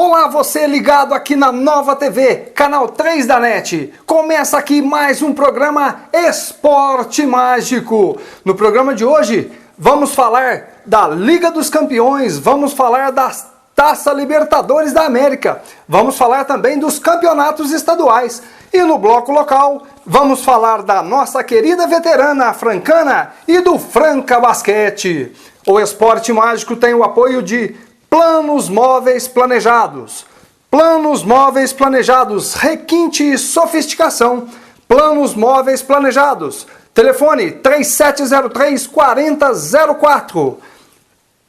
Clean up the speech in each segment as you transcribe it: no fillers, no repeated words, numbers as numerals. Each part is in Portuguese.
Olá, você ligado aqui na Nova TV, canal 3 da NET. Começa aqui mais um programa Esporte Mágico. No programa de hoje, vamos falar da Liga dos Campeões, vamos falar da Taça Libertadores da América, vamos falar também dos campeonatos estaduais. E no bloco local, vamos falar da nossa querida veterana francana e do Franca Basquete. O Esporte Mágico tem o apoio de Planos Móveis Planejados. Planos Móveis Planejados, requinte e sofisticação. Planos Móveis Planejados. Telefone 3703-4004.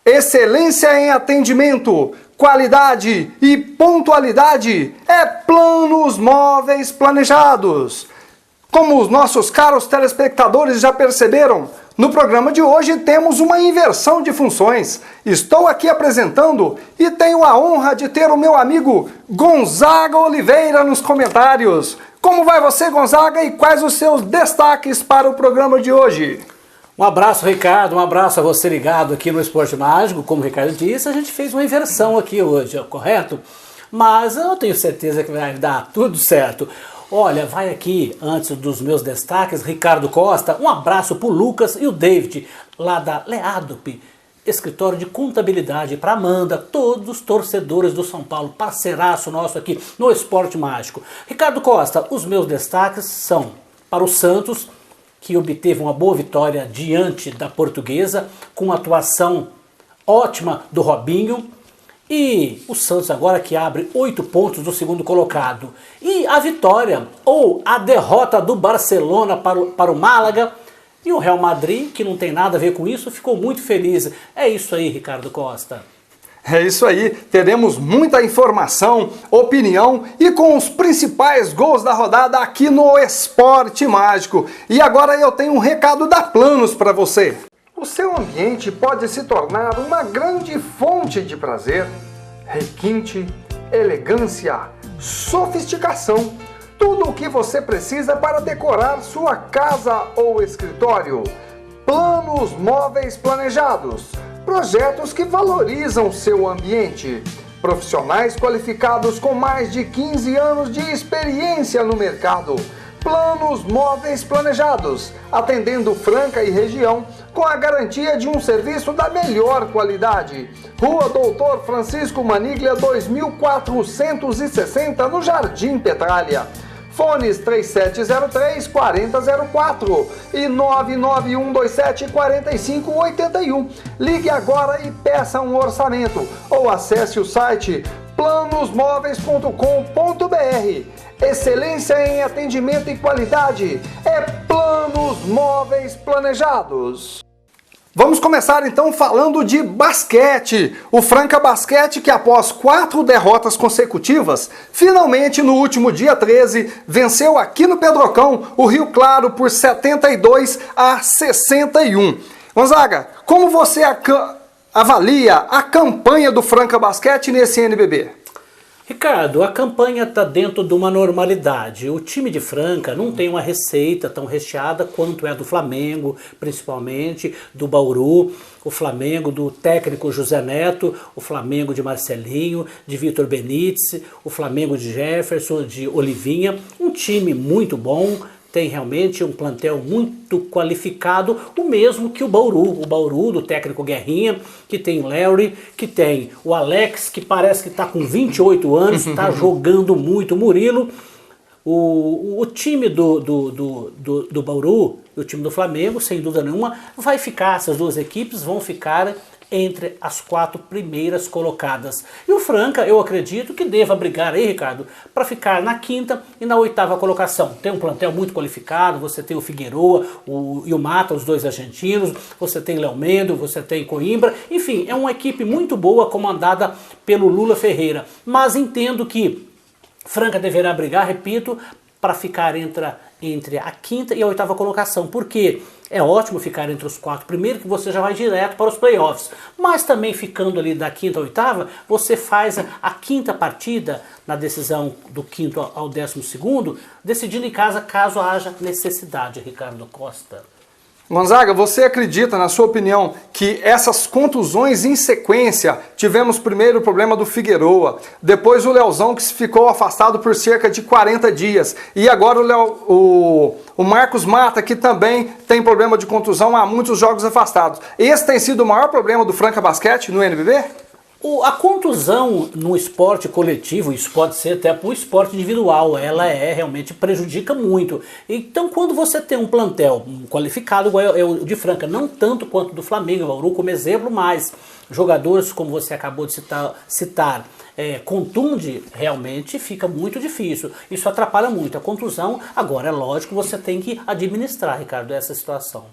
Excelência em atendimento, qualidade e pontualidade é Planos Móveis Planejados. Como os nossos caros telespectadores já perceberam, no programa de hoje temos uma inversão de funções. Estou aqui apresentando e tenho a honra de ter o meu amigo Gonzaga Oliveira nos comentários. Como vai você, Gonzaga, e quais os seus destaques para o programa de hoje? Um abraço, Ricardo, um abraço a você ligado aqui no Esporte Mágico. Como o Ricardo disse, a gente fez uma inversão aqui hoje, correto? Mas eu tenho certeza que vai dar tudo certo. Olha, vai aqui, antes dos meus destaques, Ricardo Costa, um abraço para o Lucas e o David, lá da Leadop, escritório de contabilidade, para Amanda, todos os torcedores do São Paulo, parceiraço nosso aqui no Esporte Mágico. Ricardo Costa, os meus destaques são para o Santos, que obteve uma boa vitória diante da Portuguesa, com atuação ótima do Robinho. E o Santos agora que abre 8 pontos do segundo colocado. E a vitória ou a derrota do Barcelona para o Málaga. E o Real Madrid, que não tem nada a ver com isso, ficou muito feliz. É isso aí, Ricardo Costa. É isso aí, teremos muita informação, opinião e com os principais gols da rodada aqui no Esporte Mágico. E agora eu tenho um recado da Planos para você. O seu ambiente pode se tornar uma grande fonte de prazer, requinte, elegância, sofisticação. Tudo o que você precisa para decorar sua casa ou escritório. Planos Móveis Planejados. Projetos que valorizam seu ambiente. Profissionais qualificados com mais de 15 anos de experiência no mercado. Planos Móveis Planejados, atendendo Franca e região, com a garantia de um serviço da melhor qualidade. Rua Doutor Francisco Maniglia, 2460, no Jardim Petralha. Fones 3703-4004 e 99127-4581. Ligue agora e peça um orçamento ou acesse o site planosmóveis.com.br. Excelência em atendimento e qualidade é Planos Móveis Planejados. Vamos começar então falando de basquete. O Franca Basquete, que após 4 derrotas consecutivas, finalmente no último dia 13, venceu aqui no Pedrocão o Rio Claro por 72-61. Gonzaga, como você avalia a campanha do Franca Basquete nesse NBB? Ricardo, a campanha está dentro de uma normalidade. O time de Franca não tem uma receita tão recheada quanto é a do Flamengo, principalmente do Bauru, o Flamengo do técnico José Neto, o Flamengo de Marcelinho, de Vitor Benítez, o Flamengo de Jefferson, de Olivinha. Um time muito bom. Tem realmente um plantel muito qualificado, o mesmo que o Bauru do técnico Guerrinha, que tem o Larry, que tem o Alex, que parece que está com 28 anos, está jogando muito, o Murilo. O time do Bauru e o time do Flamengo, sem dúvida nenhuma, vai ficar, essas duas equipes vão ficar entre as 4 primeiras colocadas. E o Franca, eu acredito que deva brigar aí, Ricardo, para ficar na 5ª e na 8ª colocação. Tem um plantel muito qualificado, você tem o Figueroa e o Mata, os 2 argentinos, você tem Léo Mendo, você tem Coimbra, enfim, é uma equipe muito boa comandada pelo Lula Ferreira. Mas entendo que Franca deverá brigar, repito, para ficar entre a 5ª e a 8ª colocação. Por quê? É ótimo ficar entre os 4 primeiros, que você já vai direto para os playoffs. Mas também ficando ali da 5ª à 8ª, você faz a 5ª partida na decisão do 5º ao 12º, decidindo em casa caso haja necessidade, Ricardo Costa. Gonzaga, você acredita, na sua opinião, que essas contusões em sequência, tivemos primeiro o problema do Figueroa, depois o Leozão que ficou afastado por cerca de 40 dias, e agora o Marcos Mata, que também tem problema de contusão há muitos jogos afastados. Esse tem sido o maior problema do Franca Basquete no NBB? A contusão no esporte coletivo, isso pode ser até para o esporte individual, ela realmente prejudica muito. Então quando você tem um plantel qualificado, igual é o de Franca, não tanto quanto do Flamengo, o Bauru como exemplo, mas jogadores como você acabou de citar contunde, realmente fica muito difícil. Isso atrapalha muito a contusão. Agora é lógico, você tem que administrar, Ricardo, essa situação.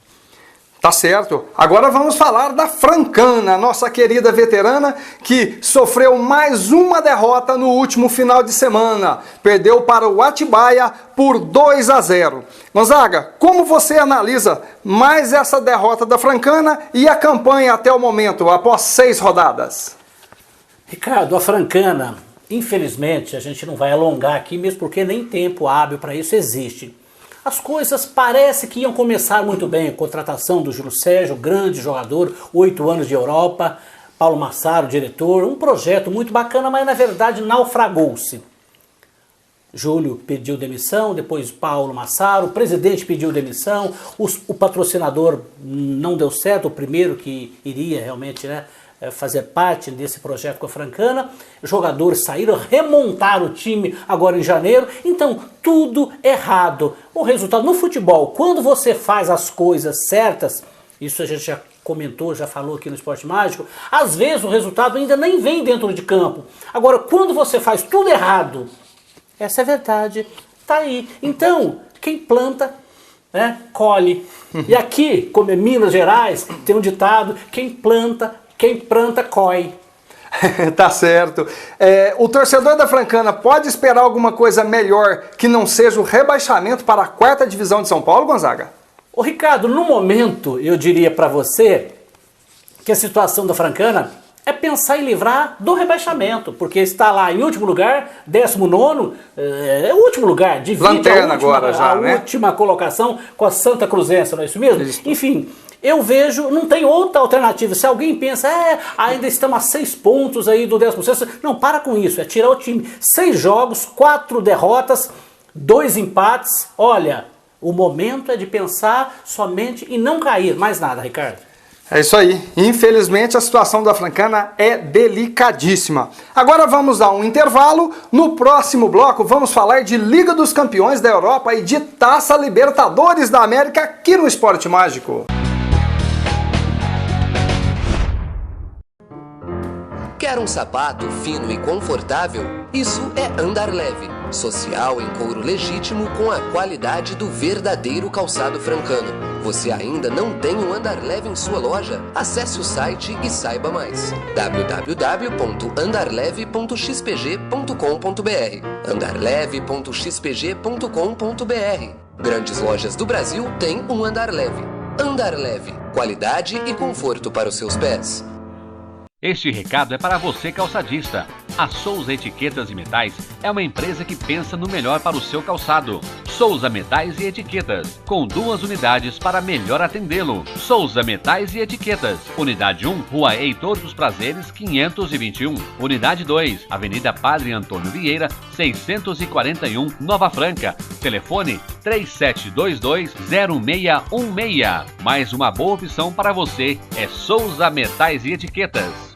Tá certo. Agora vamos falar da Francana, nossa querida veterana, que sofreu mais uma derrota no último final de semana. Perdeu para o Atibaia por 2-0. Gonzaga, como você analisa mais essa derrota da Francana e a campanha até o momento, após 6 rodadas? Ricardo, a Francana, infelizmente, a gente não vai alongar aqui, mesmo porque nem tempo hábil para isso existe. As coisas parece que iam começar muito bem. A contratação do Júlio Sérgio, grande jogador, 8 anos de Europa, Paulo Massaro, diretor, um projeto muito bacana, mas na verdade naufragou-se. Júlio pediu demissão, depois Paulo Massaro, o presidente pediu demissão, o patrocinador não deu certo, o primeiro que iria realmente, fazer parte desse projeto com a Francana. Jogadores saíram, remontaram o time agora em janeiro. Então, tudo errado. O resultado no futebol, quando você faz as coisas certas, isso a gente já comentou, já falou aqui no Esporte Mágico, às vezes o resultado ainda nem vem dentro de campo. Agora, quando você faz tudo errado, essa é a verdade, tá aí. Então, quem planta, colhe. E aqui, como é Minas Gerais, tem um ditado, quem planta, coi. Tá certo. O torcedor da Francana pode esperar alguma coisa melhor que não seja o rebaixamento para a 4ª divisão de São Paulo, Gonzaga? Ô Ricardo, no momento eu diria para você que a situação da Francana é pensar em livrar do rebaixamento, porque está lá em último lugar, 19º, é o último lugar, divide Lanterna agora já, a última colocação com a Santa Cruzense, não é isso mesmo? Isso. Enfim, eu vejo, não tem outra alternativa. Se alguém pensa, ainda estamos a 6 pontos aí do 16º, não, para com isso, é tirar o time. 6 jogos, 4 derrotas, 2 empates. Olha, o momento é de pensar somente em não cair, mais nada, Ricardo. É isso aí. Infelizmente a situação da Francana é delicadíssima. Agora vamos dar um intervalo. No próximo bloco vamos falar de Liga dos Campeões da Europa e de Taça Libertadores da América aqui no Esporte Mágico. Quer um sapato fino e confortável? Isso é Andar Leve. Social em couro legítimo com a qualidade do verdadeiro calçado francano. Você ainda não tem um Andar Leve em sua loja? Acesse o site e saiba mais. www.andarleve.xpg.com.br andarleve.xpg.com.br Grandes lojas do Brasil têm um Andar Leve. Andar Leve. Qualidade e conforto para os seus pés. Este recado é para você calçadista. A Souza Etiquetas e Metais é uma empresa que pensa no melhor para o seu calçado. Souza Metais e Etiquetas, com 2 unidades para melhor atendê-lo. Souza Metais e Etiquetas, Unidade 1, Rua Heitor dos Prazeres, 521. Unidade 2, Avenida Padre Antônio Vieira, 641, Nova Franca. Telefone 3722-0616. Mais uma boa opção para você é Souza Metais e Etiquetas.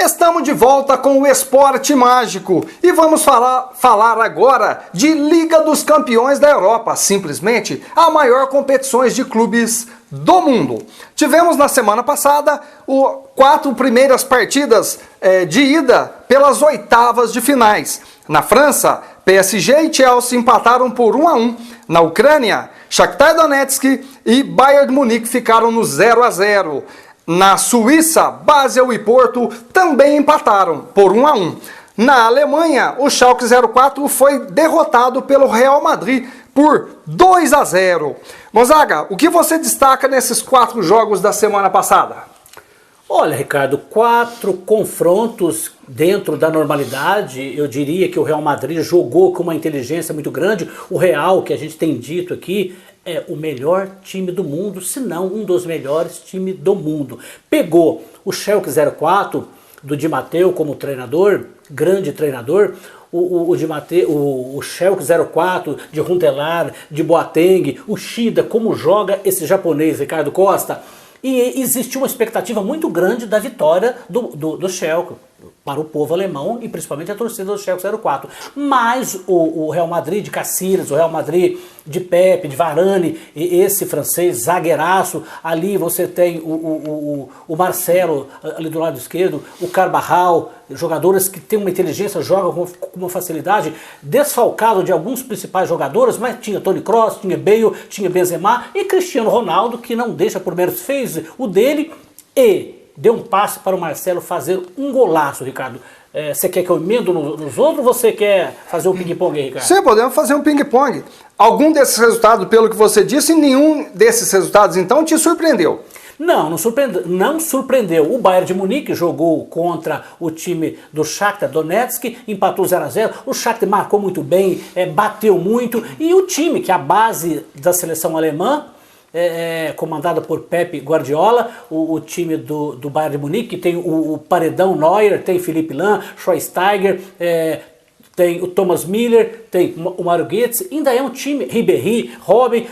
Estamos de volta com o Esporte Mágico e vamos falar agora de Liga dos Campeões da Europa, simplesmente a maior competição de clubes do mundo. Tivemos na semana passada 4 primeiras partidas de ida pelas 8avas de finais. Na França, PSG e Chelsea empataram por 1-1. Na Ucrânia, Shakhtar Donetsk e Bayern de Munique ficaram no 0-0. Na Suíça, Basel e Porto também empataram por 1-1. Na Alemanha, o Schalke 04 foi derrotado pelo Real Madrid por 2-0. Gonzaga, o que você destaca nesses 4 jogos da semana passada? Olha, Ricardo, 4 confrontos dentro da normalidade. Eu diria que o Real Madrid jogou com uma inteligência muito grande. O Real, que a gente tem dito aqui, é o melhor time do mundo, se não um dos melhores times do mundo. Pegou o Schalke 04 do Di Matteo como treinador, grande treinador. O Schalke 04 de Huntelaar, de Boateng, o Shida, como joga esse japonês, Ricardo Costa. E existiu uma expectativa muito grande da vitória do Schalke para o povo alemão e principalmente a torcida do Schalke 04. Mas o Real Madrid de Casillas, o Real Madrid de Pepe, de Varane, esse francês zagueiraço, ali você tem o Marcelo ali do lado esquerdo, o Carvajal, jogadores que têm uma inteligência, jogam com uma facilidade, desfalcado de alguns principais jogadores, mas tinha Toni Kroos, tinha Bale, tinha Benzema e Cristiano Ronaldo, que não deixa por menos, fez o dele e deu um passe para o Marcelo fazer um golaço, Ricardo. Você quer que eu emendo nos outros ou você quer fazer um ping-pong aí, Ricardo? Sim, podemos fazer um ping-pong. Algum desses resultados, pelo que você disse, nenhum desses resultados, então, te surpreendeu? Não surpreendeu. O Bayern de Munique jogou contra o time do Shakhtar Donetsk, empatou 0-0. O Shakhtar marcou muito bem, bateu muito. E o time, que é a base da seleção alemã, comandada por Pep Guardiola, o time do Bayern de Munique, tem o paredão Neuer, tem Philipp Lahm, Schweinsteiger, tem o Thomas Müller, tem o Mario Götze, ainda é um time, Ribéry, Robben,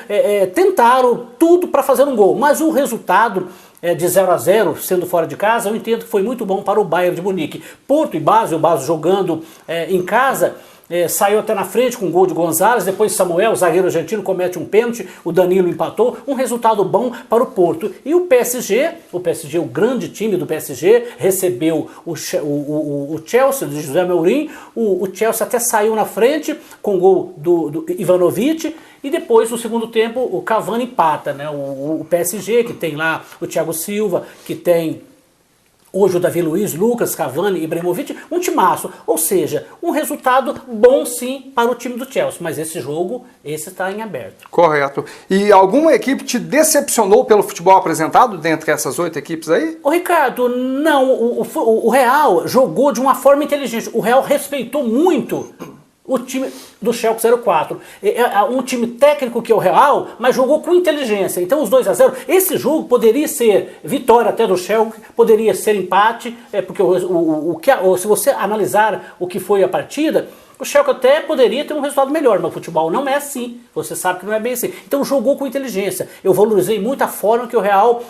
tentaram tudo para fazer um gol, mas o resultado de 0-0, sendo fora de casa, eu entendo que foi muito bom para o Bayern de Munique. Porto e Basel, o Basel jogando em casa, saiu até na frente com o gol de Gonzalez, depois Samuel, o zagueiro argentino, comete um pênalti, o Danilo empatou, um resultado bom para o Porto. E o PSG, o grande time do PSG, recebeu o Chelsea, de José Mourinho, o Chelsea até saiu na frente com o gol do Ivanovic, e depois, no segundo tempo, o Cavani empata, né? O PSG, que tem lá o Thiago Silva, que tem hoje o Davi Luiz, Lucas, Cavani, Ibrahimovic, um timaço. Ou seja, um resultado bom sim para o time do Chelsea. Mas esse jogo, esse está em aberto. Correto. E alguma equipe te decepcionou pelo futebol apresentado dentre essas 8 equipes aí? Ô Ricardo, não. O Real jogou de uma forma inteligente. O Real respeitou muito o time do Schalke 04. É um time técnico que é o Real, mas jogou com inteligência. Então os 2-0, esse jogo poderia ser vitória até do Schalke, poderia ser empate, porque se você analisar o que foi a partida, o Schalke até poderia ter um resultado melhor, mas o futebol não é assim. Você sabe que não é bem assim. Então jogou com inteligência. Eu valorizei muito a forma que o Real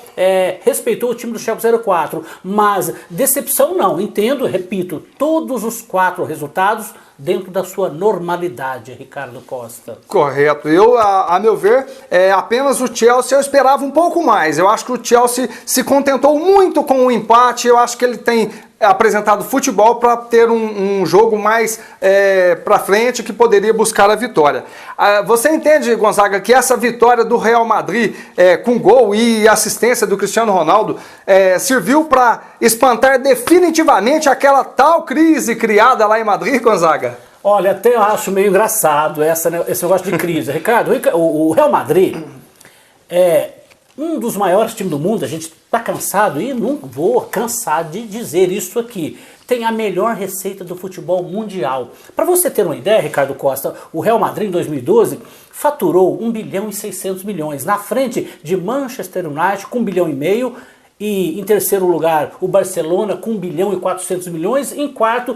respeitou o time do Schalke 04. Mas decepção não. Entendo, repito, todos os 4 resultados dentro da sua normalidade, Ricardo Costa. Correto. A meu ver, apenas o Chelsea eu esperava um pouco mais. Eu acho que o Chelsea se contentou muito com o empate. Eu acho que ele tem apresentado futebol para ter um jogo mais para frente que poderia buscar a vitória. Você entende, Gonzaga, que essa vitória do Real Madrid com gol e assistência do Cristiano Ronaldo serviu para espantar definitivamente aquela tal crise criada lá em Madrid, Gonzaga? Olha, até eu acho meio engraçado esse negócio de crise. Ricardo, o Real Madrid é um dos maiores times do mundo. A gente está cansado e não vou cansar de dizer isso aqui. Tem a melhor receita do futebol mundial. Para você ter uma ideia, Ricardo Costa, o Real Madrid em 2012 faturou 1 bilhão e 600 milhões, na frente de Manchester United com 1,5 bilhão, e em terceiro lugar o Barcelona com 1 bilhão e 400 milhões, em quarto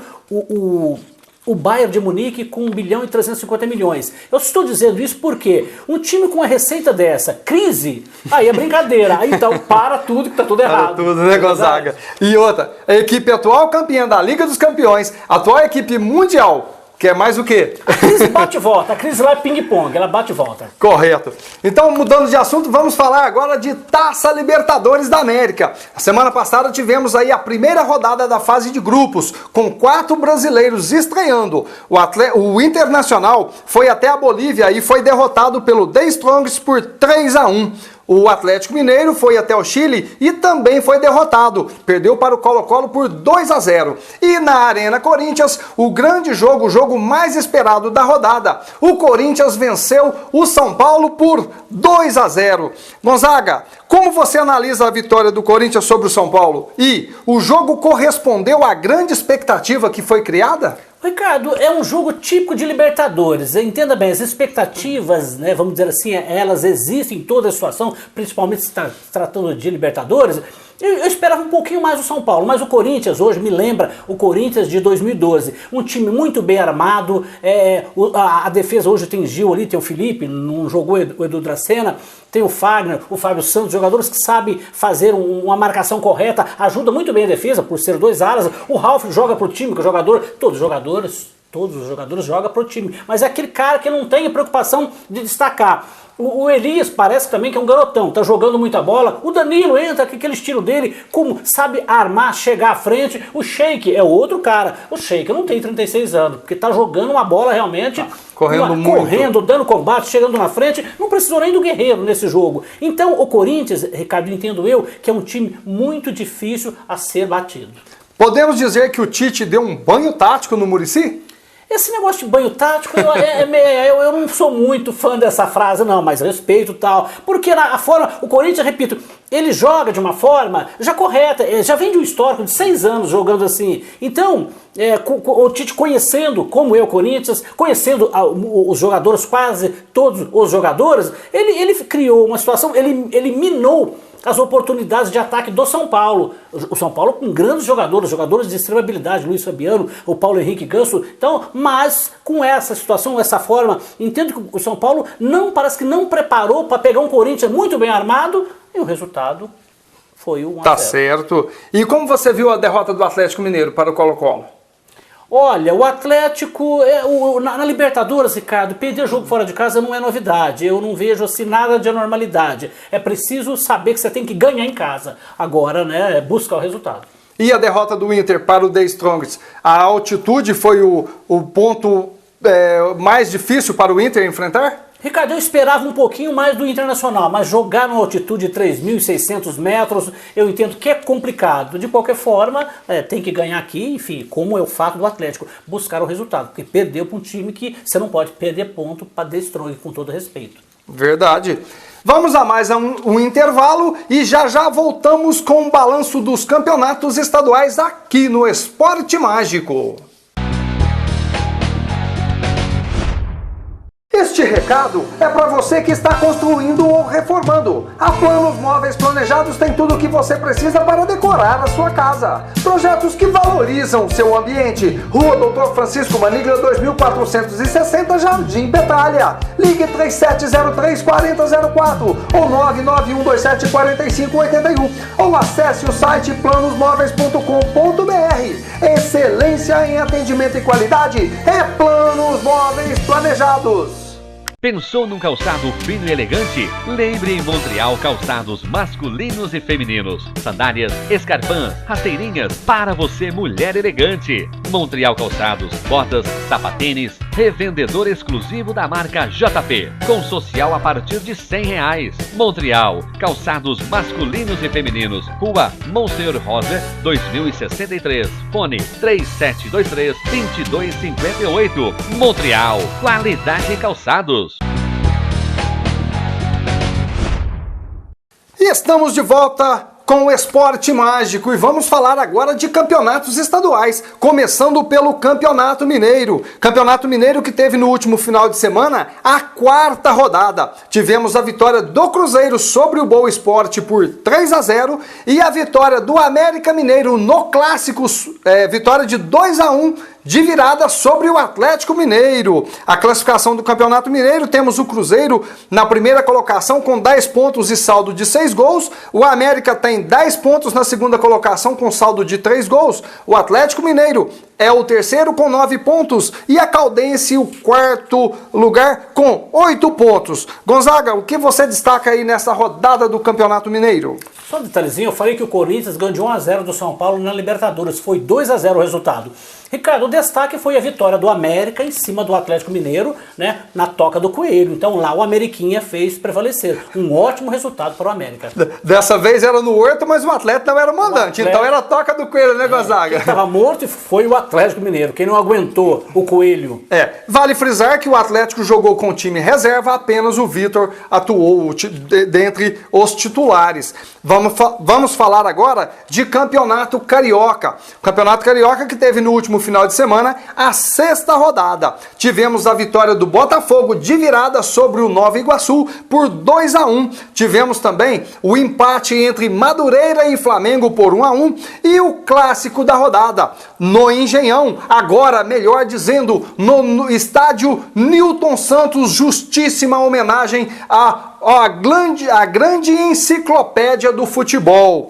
o Bayern de Munique com 1 bilhão e 350 milhões. Eu estou dizendo isso porque um time com uma receita dessa, crise, aí é brincadeira. Aí então para tudo que está tudo errado. Para tudo, né, Gonzaga? E outra, a equipe atual campeã da Liga dos Campeões, atual equipe mundial, que é mais o quê? A crise bate e volta, a crise lá é ping-pong, ela bate e volta. Correto. Então, mudando de assunto, vamos falar agora de Taça Libertadores da América. A semana passada tivemos aí a primeira rodada da fase de grupos, com 4 brasileiros estreando. O Internacional foi até a Bolívia e foi derrotado pelo The Strongs por 3-1. O Atlético Mineiro foi até o Chile e também foi derrotado. Perdeu para o Colo-Colo por 2-0. E na Arena Corinthians, o grande jogo, o jogo mais esperado da rodada. O Corinthians venceu o São Paulo por 2-0. Gonzaga, como você analisa a vitória do Corinthians sobre o São Paulo? E o jogo correspondeu à grande expectativa que foi criada? Ricardo, é um jogo típico de Libertadores. Entenda bem, as expectativas, né, vamos dizer assim, elas existem em toda a situação, principalmente se tratando de Libertadores. Eu esperava um pouquinho mais do São Paulo, mas o Corinthians hoje me lembra o Corinthians de 2012. Um time muito bem armado, a defesa hoje tem Gil ali, tem o Felipe, não jogou o Edu Dracena, tem o Fagner, o Fábio Santos, jogadores que sabem fazer uma marcação correta, ajuda muito bem a defesa, por ser 2 alas. O Ralf joga pro time, que o jogador, todos os jogadores jogam pro time, mas é aquele cara que não tem preocupação de destacar. O Elias parece também que é um garotão, tá jogando muita bola. O Danilo entra com aquele estilo dele, como sabe armar, chegar à frente. O Sheik é outro cara. O Sheik não tem 36 anos, porque tá jogando uma bola realmente, correndo, dando combate, chegando na frente. Não precisou nem do Guerreiro nesse jogo. Então o Corinthians, Ricardo, entendo eu, que é um time muito difícil a ser batido. Podemos dizer que o Tite deu um banho tático no Muricy? Esse negócio de banho tático, eu não sou muito fã dessa frase, não, mas respeito e tal. Porque a forma, o Corinthians, repito, ele joga de uma forma já correta, já vem de um histórico de 6 anos jogando assim. Então, o Tite conhecendo, como é o Corinthians, conhecendo os jogadores, quase todos os jogadores, ele criou uma situação, ele minou as oportunidades de ataque do São Paulo. O São Paulo com grandes jogadores de extrema habilidade, Luiz Fabiano, o Paulo Henrique Ganso. Então, mas com essa situação, essa forma, entendo que o São Paulo parece que não preparou para pegar um Corinthians muito bem armado e o resultado foi 1-0. Tá certo. E como você viu a derrota do Atlético Mineiro para o Colo-Colo? Olha, o Atlético, na Libertadores, Ricardo, perder jogo fora de casa não é novidade. Eu não vejo assim nada de anormalidade. É preciso saber que você tem que ganhar em casa. Agora, né, buscar o resultado. E a derrota do Inter para o The Strongest? A altitude foi o ponto mais difícil para o Inter enfrentar? Ricardo, eu esperava um pouquinho mais do Internacional, mas jogar numa altitude de 3.600 metros, eu entendo que é complicado. De qualquer forma, tem que ganhar aqui, enfim, como é o fato do Atlético, buscar o resultado, porque perdeu para um time que você não pode perder ponto para The Strong, com todo respeito. Verdade. Vamos a mais um intervalo e já voltamos com o balanço dos campeonatos estaduais aqui no Esporte Mágico. Este recado é para você que está construindo ou reformando. A Planos Móveis Planejados tem tudo o que você precisa para decorar a sua casa. Projetos que valorizam o seu ambiente. Rua Doutor Francisco Maniglia 2460, Jardim Petália. Ligue 3703-4004 ou 99127-4581 ou acesse o site planosmóveis.com.br. Excelência em atendimento e qualidade é Planos Móveis Planejados. Pensou num calçado fino e elegante? Lembre em Montreal calçados masculinos e femininos. Sandálias, escarpãs, rasteirinhas para você, mulher elegante. Montreal Calçados, botas, sapatênis, revendedor exclusivo da marca JP, com social a partir de R$100. Montreal, calçados masculinos e femininos. Rua Monsenhor Rosa, 2063. Fone 3723-2258. Montreal, qualidade em calçados. E estamos de volta com o Esporte Mágico e vamos falar agora de campeonatos estaduais, começando pelo Campeonato Mineiro. Campeonato Mineiro que teve no último final de semana a 4ª rodada. Tivemos a vitória do Cruzeiro sobre o Boa Esporte por 3-0 e a vitória do América Mineiro no Clássico, vitória de 2-1 de virada sobre o Atlético Mineiro. A classificação do Campeonato Mineiro, temos o Cruzeiro na primeira colocação com 10 pontos e saldo de 6 gols. O América tem 10 pontos na segunda colocação com saldo de 3 gols. O Atlético Mineiro é o terceiro com 9 pontos e a Caldense o 4º lugar com 8 pontos. Gonzaga, o que você destaca aí nessa rodada do Campeonato Mineiro? Só um detalhezinho, eu falei que o Corinthians ganhou de 1-0 do São Paulo na Libertadores, foi 2-0 o resultado. Ricardo, o destaque foi a vitória do América em cima do Atlético Mineiro, né, na Toca do Coelho. Então lá o Ameriquinha fez prevalecer. Um ótimo resultado para o América. Dessa vez era no Horto, mas o Atlético não era o mandante. Então era a Toca do Coelho, né, Gonzaga? Quem estava morto foi o Atlético Mineiro. Quem não aguentou o Coelho. Vale frisar que o Atlético jogou com o time reserva, apenas o Vitor atuou dentre os titulares. Vamos falar agora de Campeonato Carioca. Campeonato Carioca que teve no último final de semana a 6ª rodada. Tivemos a vitória do Botafogo de virada sobre o Nova Iguaçu por 2-1. Tivemos também o empate entre Madureira e Flamengo por 1-1 e o clássico da rodada no Engenhão, agora melhor dizendo, no estádio Newton Santos, justíssima homenagem à grande enciclopédia do futebol.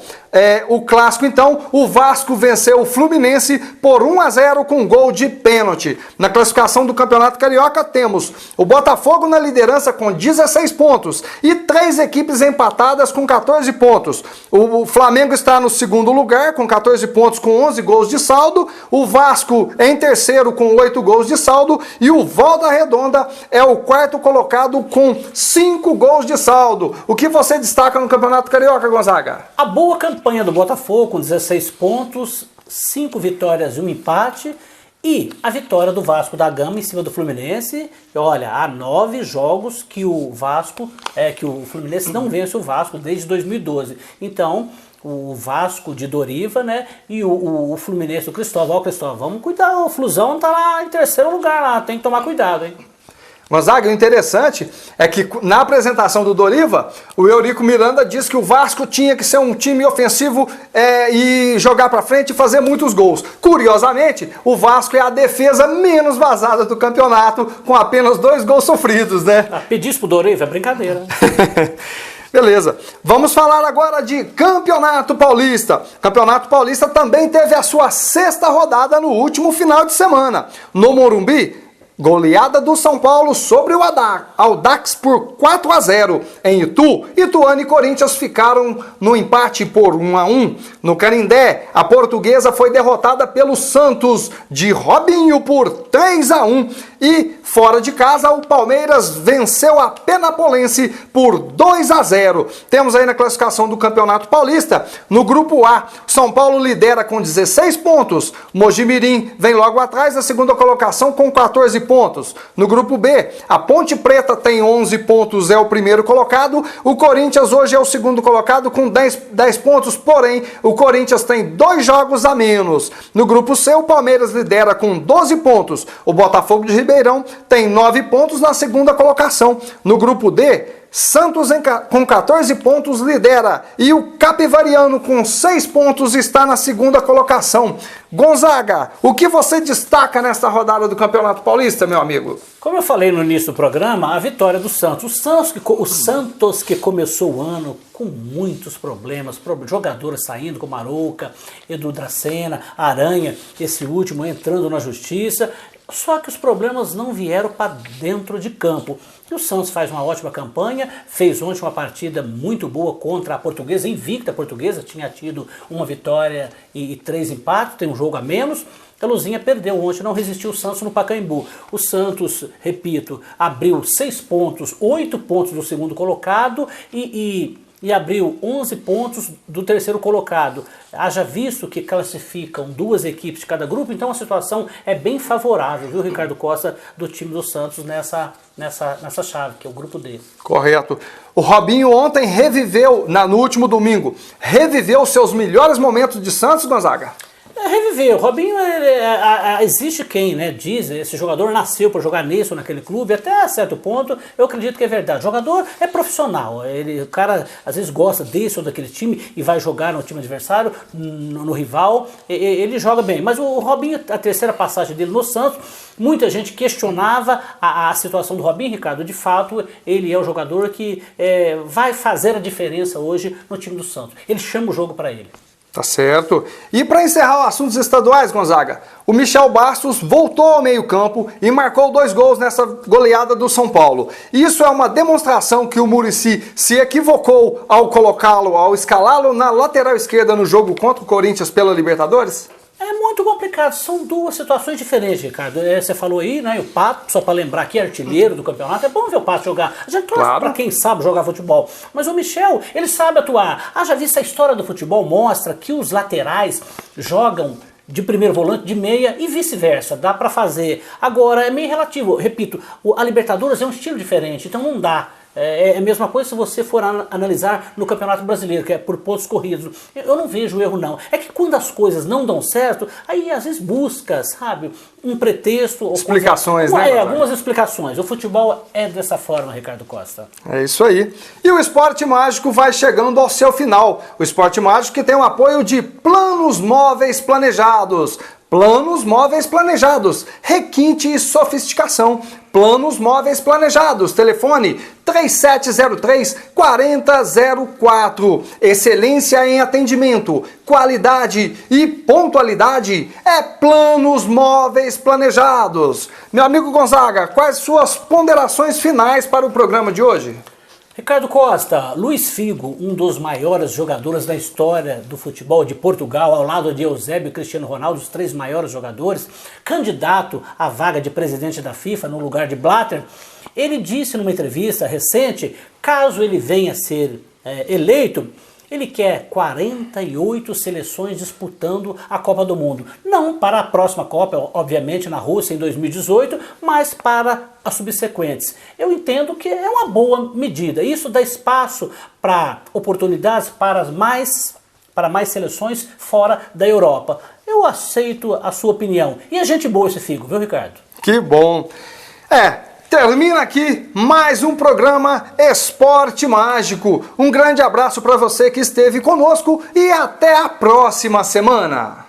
O clássico, então, o Vasco venceu o Fluminense por 1-0 com gol de pênalti. Na classificação do Campeonato Carioca temos o Botafogo na liderança com 16 pontos e 3 equipes empatadas com 14 pontos. O Flamengo está no segundo lugar com 14 pontos com 11 gols de saldo. O Vasco em terceiro com 8 gols de saldo e o Volta Redonda é o quarto colocado com 5 gols de saldo. O que você destaca no Campeonato Carioca, Gonzaga? A boa campanha do Botafogo com 16 pontos, 5 vitórias e um empate, e a vitória do Vasco da Gama em cima do Fluminense. Olha, há 9 jogos que o Fluminense não vence o Vasco desde 2012. Então, o Vasco de Doriva, né, e o Fluminense do Cristóvão. Cristóvão, vamos cuidar, o Flusão tá lá em terceiro lugar lá, tem que tomar cuidado, hein? Gonzaga, o interessante é que na apresentação do Doriva, o Eurico Miranda disse que o Vasco tinha que ser um time ofensivo e jogar pra frente e fazer muitos gols. Curiosamente, o Vasco é a defesa menos vazada do campeonato, com apenas 2 gols sofridos, né? Pedir isso pro Doriva é brincadeira. Beleza, vamos falar agora de Campeonato Paulista. Campeonato Paulista também teve a sua 6ª rodada no último final de semana. No Morumbi, goleada do São Paulo sobre o Audax por 4-0. Em Itu, Ituano e Corinthians ficaram no empate por 1-1. No Canindé, a Portuguesa foi derrotada pelo Santos de Robinho por 3-1. E fora de casa, o Palmeiras venceu a Penapolense por 2-0. Temos aí na classificação do Campeonato Paulista, no Grupo A, São Paulo lidera com 16 pontos. Mojimirim vem logo atrás na segunda colocação com 14 pontos. No Grupo B, a Ponte Preta tem 11 pontos, é o primeiro colocado. O Corinthians hoje é o segundo colocado com 10 pontos, porém o Corinthians tem 2 jogos a menos. No Grupo C, o Palmeiras lidera com 12 pontos. O Botafogo de Ribeirão tem 9 pontos na segunda colocação. No Grupo D, Santos com 14 pontos lidera e o Capivariano com 6 pontos está na segunda colocação. Gonzaga, o que você destaca nesta rodada do Campeonato Paulista, meu amigo? Como eu falei no início do programa, a vitória do Santos. O Santos que começou o ano com muitos problemas, jogadores saindo como Arouca, Edu Dracena, Aranha, esse último entrando na justiça. Só que os problemas não vieram para dentro de campo. E o Santos faz uma ótima campanha, fez ontem uma partida muito boa contra a Portuguesa, invicta a Portuguesa, tinha tido uma vitória e 3 empates, tem um jogo a menos. A Luzinha perdeu ontem, não resistiu o Santos no Pacaembu. O Santos, repito, abriu 6 pontos, 8 pontos do segundo colocado e abriu 11 pontos do terceiro colocado. Haja visto que classificam 2 equipes de cada grupo, então a situação é bem favorável, viu, Ricardo Costa, do time do Santos nessa chave, que é o grupo D. Correto. O Robinho ontem no último domingo, reviveu seus melhores momentos de Santos, Gonzaga? Reviver. O Robinho, existe quem, né, diz, esse jogador nasceu para jogar nesse ou naquele clube, até certo ponto, eu acredito que é verdade. O jogador é profissional, o cara às vezes gosta desse ou daquele time e vai jogar no time adversário, no rival, ele joga bem. Mas o Robinho, a terceira passagem dele no Santos, muita gente questionava a situação do Robinho, Ricardo. De fato, ele é o jogador que vai fazer a diferença hoje no time do Santos. Ele chama o jogo para ele. Tá certo. E para encerrar os assuntos estaduais, Gonzaga, o Michel Bastos voltou ao meio-campo e marcou 2 gols nessa goleada do São Paulo. Isso é uma demonstração que o Muricy se equivocou ao escalá-lo na lateral esquerda no jogo contra o Corinthians pela Libertadores? É muito complicado, são duas situações diferentes, Ricardo. Você falou aí, né, o Pato, só para lembrar que é artilheiro do campeonato, é bom ver o Pato jogar. A gente torce para quem sabe jogar futebol, mas o Michel, ele sabe atuar. Já visto a história do futebol, mostra que os laterais jogam de primeiro volante, de meia e vice-versa, dá para fazer. Agora, é meio relativo, repito, a Libertadores é um estilo diferente, então não dá. É a mesma coisa se você for analisar no Campeonato Brasileiro, que é por pontos corridos. Eu não vejo erro, não. É que quando as coisas não dão certo, aí às vezes busca, sabe, um pretexto. Explicações, né? Algumas explicações. O futebol é dessa forma, Ricardo Costa. É isso aí. E o Esporte Mágico vai chegando ao seu final. O Esporte Mágico que tem o apoio de Planos Móveis Planejados. Planos Móveis Planejados, requinte e sofisticação. Planos Móveis Planejados, telefone 3703-4004. Excelência em atendimento, qualidade e pontualidade é Planos Móveis Planejados. Meu amigo Gonzaga, quais suas ponderações finais para o programa de hoje? Ricardo Costa, Luís Figo, um dos maiores jogadores da história do futebol de Portugal, ao lado de Eusébio e Cristiano Ronaldo, os 3 maiores jogadores, candidato à vaga de presidente da FIFA no lugar de Blatter, ele disse numa entrevista recente, caso ele venha a ser eleito, ele quer 48 seleções disputando a Copa do Mundo. Não para a próxima Copa, obviamente na Rússia em 2018, mas para as subsequentes. Eu entendo que é uma boa medida. Isso dá espaço para oportunidades para mais seleções fora da Europa. Eu aceito a sua opinião. E é gente boa esse Figo, viu, Ricardo? Que bom. Termina aqui mais um programa Esporte Mágico. Um grande abraço para você que esteve conosco e até a próxima semana.